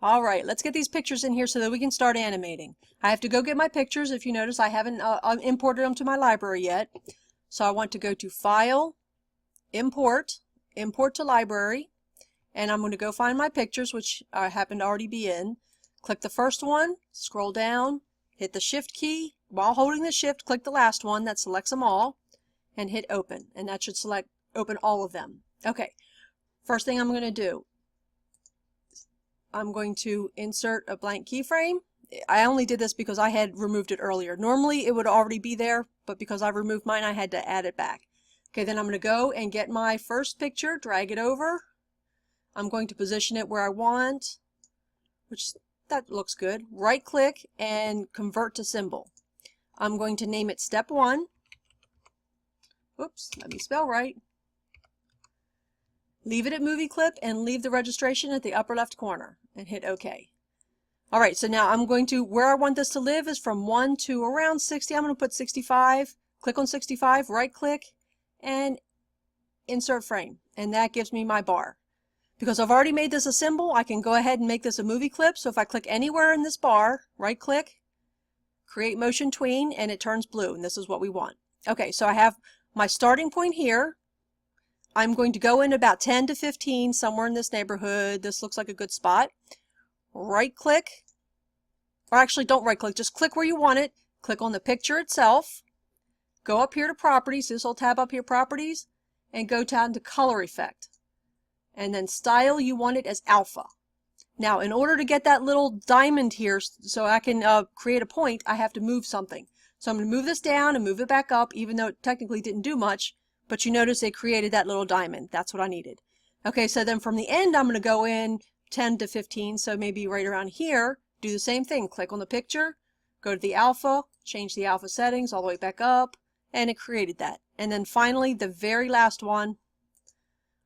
All right, let's get these pictures in here so that we can start animating. I have to go get my pictures. If you notice, I haven't imported them to my library yet. So I want to go to File, Import, Import to Library, and I'm going to go find my pictures, which I happen to already be in. Click the first one, scroll down, hit the Shift key. While holding the Shift, click the last one. That selects them all, and hit Open. And that should open all of them. Okay, first thing I'm going to do, I'm going to insert a blank keyframe. I only did this because I had removed it earlier. Normally it would already be there, but because I removed mine, I had to add it back. Okay, then I'm going to go and get my first picture, drag it over. I'm going to position it where I want, which that looks good. Right click and convert to symbol. I'm going to name it Step 1. Whoops, let me spell right. Leave it at movie clip and leave the registration at the upper left corner and hit OK. Alright, so now I'm going to, where I want this to live is from 1 to around 60. I'm going to put 65. Click on 65, right click, and insert frame. And that gives me my bar. Because I've already made this a symbol, I can go ahead and make this a movie clip. So if I click anywhere in this bar, right click, create motion tween, and it turns blue. And this is what we want. Okay, so I have my starting point here. I'm going to go in about 10 to 15, somewhere in this neighborhood. This looks like a good spot. Right click, or actually don't right click, just click where you want it. Click on the picture itself. Go up here to Properties, this little tab up here, Properties, and go down to Color Effect. And then Style, you want it as Alpha. Now, in order to get that little diamond here so I can create a point, I have to move something. So I'm going to move this down and move it back up, even though it technically didn't do much. But you notice it created that little diamond. That's what I needed. Okay, so then from the end, I'm going to go in 10 to 15, so maybe right around here, do the same thing. Click on the picture, go to the alpha, change the alpha settings all the way back up, and it created that. And then finally, the very last one,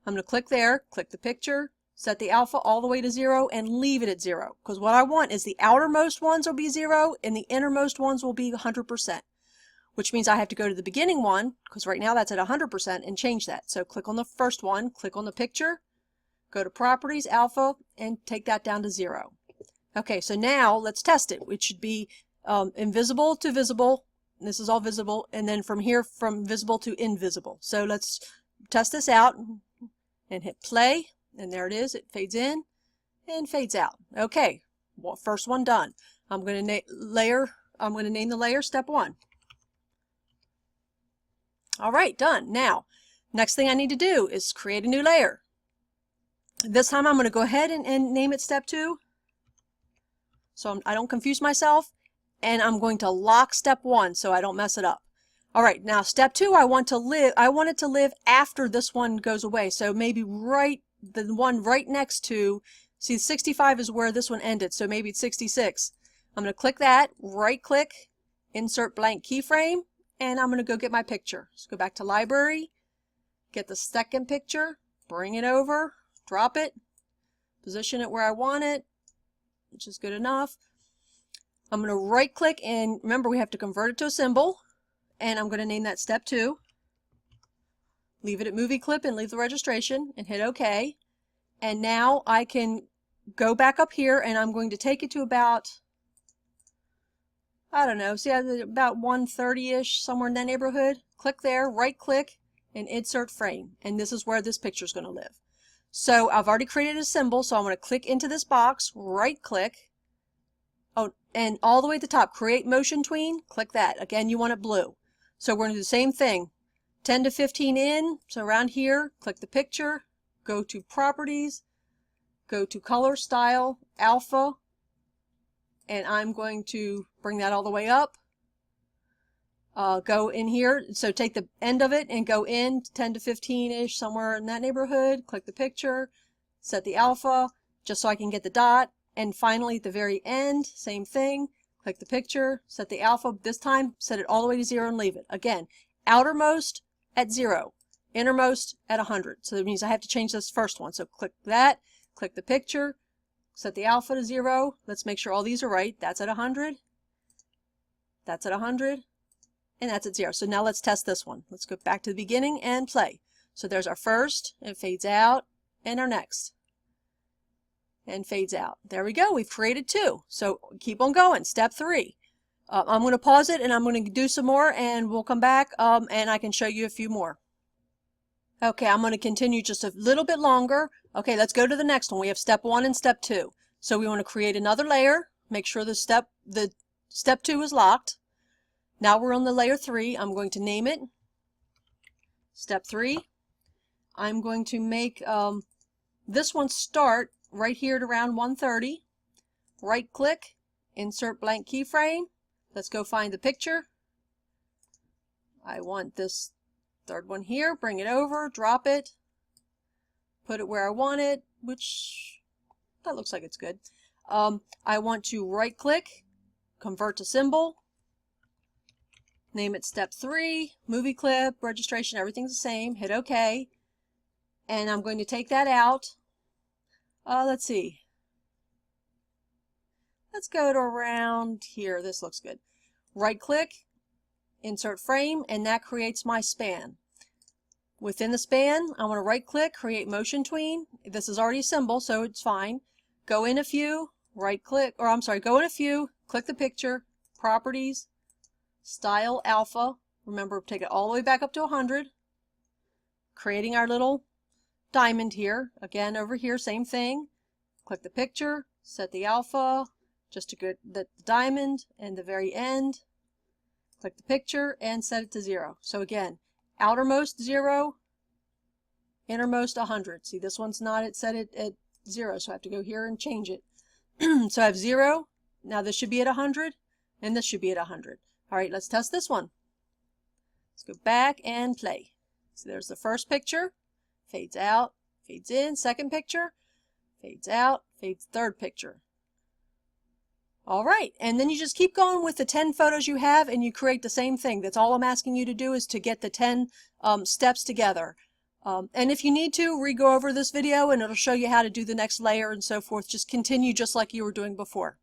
I'm going to click there, click the picture, set the alpha all the way to 0, and leave it at 0. Because what I want is the outermost ones will be 0, and the innermost ones will be 100%. Which means I have to go to the beginning one, because right now that's at 100%, and change that. So click on the first one, click on the picture, go to Properties, Alpha, and take that down to 0. Okay, so now let's test it. It should be invisible to visible. This is all visible. And then from here, from visible to invisible. So let's test this out and hit play. And there it is. It fades in and fades out. Okay, well, first one done. I'm going to name the layer Step 1. All right, done. Now, next thing I need to do is create a new layer. This time I'm going to go ahead and name it Step 2. So I don't confuse myself. And I'm going to lock Step 1 so I don't mess it up. All right, now Step 2, I want it to live after this one goes away. So maybe the one right next to, see 65 is where this one ended. So maybe it's 66. I'm going to click that, right click, insert blank keyframe. And I'm going to go get my picture. So go back to Library, get the second picture, bring it over, drop it, position it where I want it, which is good enough. I'm going to right click and remember we have to convert it to a symbol. And I'm going to name that Step 2. Leave it at movie clip and leave the registration and hit OK. And now I can go back up here and I'm going to take it to about, I don't know, see about 130-ish, somewhere in that neighborhood. Click there, right click, and insert frame. And this is where this picture is going to live. So I've already created a symbol, so I'm going to click into this box, right click, oh, and all the way at the top, create motion tween, click that. Again, you want it blue. So we're going to do the same thing. 10 to 15 in, so around here, click the picture, go to Properties, go to Color, Style, Alpha, and I'm going to bring that all the way up. Go in here, so take the end of it and go in 10 to 15-ish, somewhere in that neighborhood. Click the picture, set the alpha, just so I can get the dot. And finally, at the very end, same thing. Click the picture, set the alpha. This time, set it all the way to 0 and leave it. Again, outermost at 0, innermost at 100. So that means I have to change this first one. So click that, click the picture, set the alpha to 0. Let's make sure all these are right. That's at 100. That's at 100. And that's at 0. So now let's test this one. Let's go back to the beginning and play. So there's our first. It fades out. And our next. and fades out. There we go. We've created 2. So keep on going. Step 3. I'm going to pause it and I'm going to do some more and we'll come back and I can show you a few more. Okay, I'm going to continue just a little bit longer. Okay, let's go to the next one. We have step 1 and step 2. So we want to create another layer. Make sure the step 2 is locked. Now we're on the layer 3. I'm going to name it step 3. I'm going to make this one start right here at around 130. Right click, insert blank keyframe. Let's go find the picture. I want this third one here. Bring it over, drop it, put it where I want it, which that looks like it's good. I want to right click, convert to symbol, name it step 3, movie clip, registration, everything's the same, hit OK. And I'm going to take that out. Let's see. Let's go to around here. This looks good. Right click, insert frame, and that creates my span. Within the span, I want to right click, create motion tween. This is already a symbol, so it's fine. Go in a few, right click, or I'm sorry, go in a few, click the picture, properties, style alpha. Remember, take it all the way back up to 100. Creating our little diamond here. Again, over here, same thing. Click the picture, set the alpha, just to get the diamond, and the very end. Click the picture and set it to 0. So again, outermost 0, innermost 100. See, this one's not set it at 0, so I have to go here and change it. So I have 0. Now this should be at 100, and this should be at 100. All right, let's test this one. Let's go back and play. So there's the first picture. Fades out, fades in. Second picture, fades out, fades. Third picture. All right, and then you just keep going with the 10 photos you have and you create the same thing. That's all I'm asking you to do, is to get the 10 steps together. And if you need to, re-go over this video and it'll show you how to do the next layer and so forth. Just continue just like you were doing before.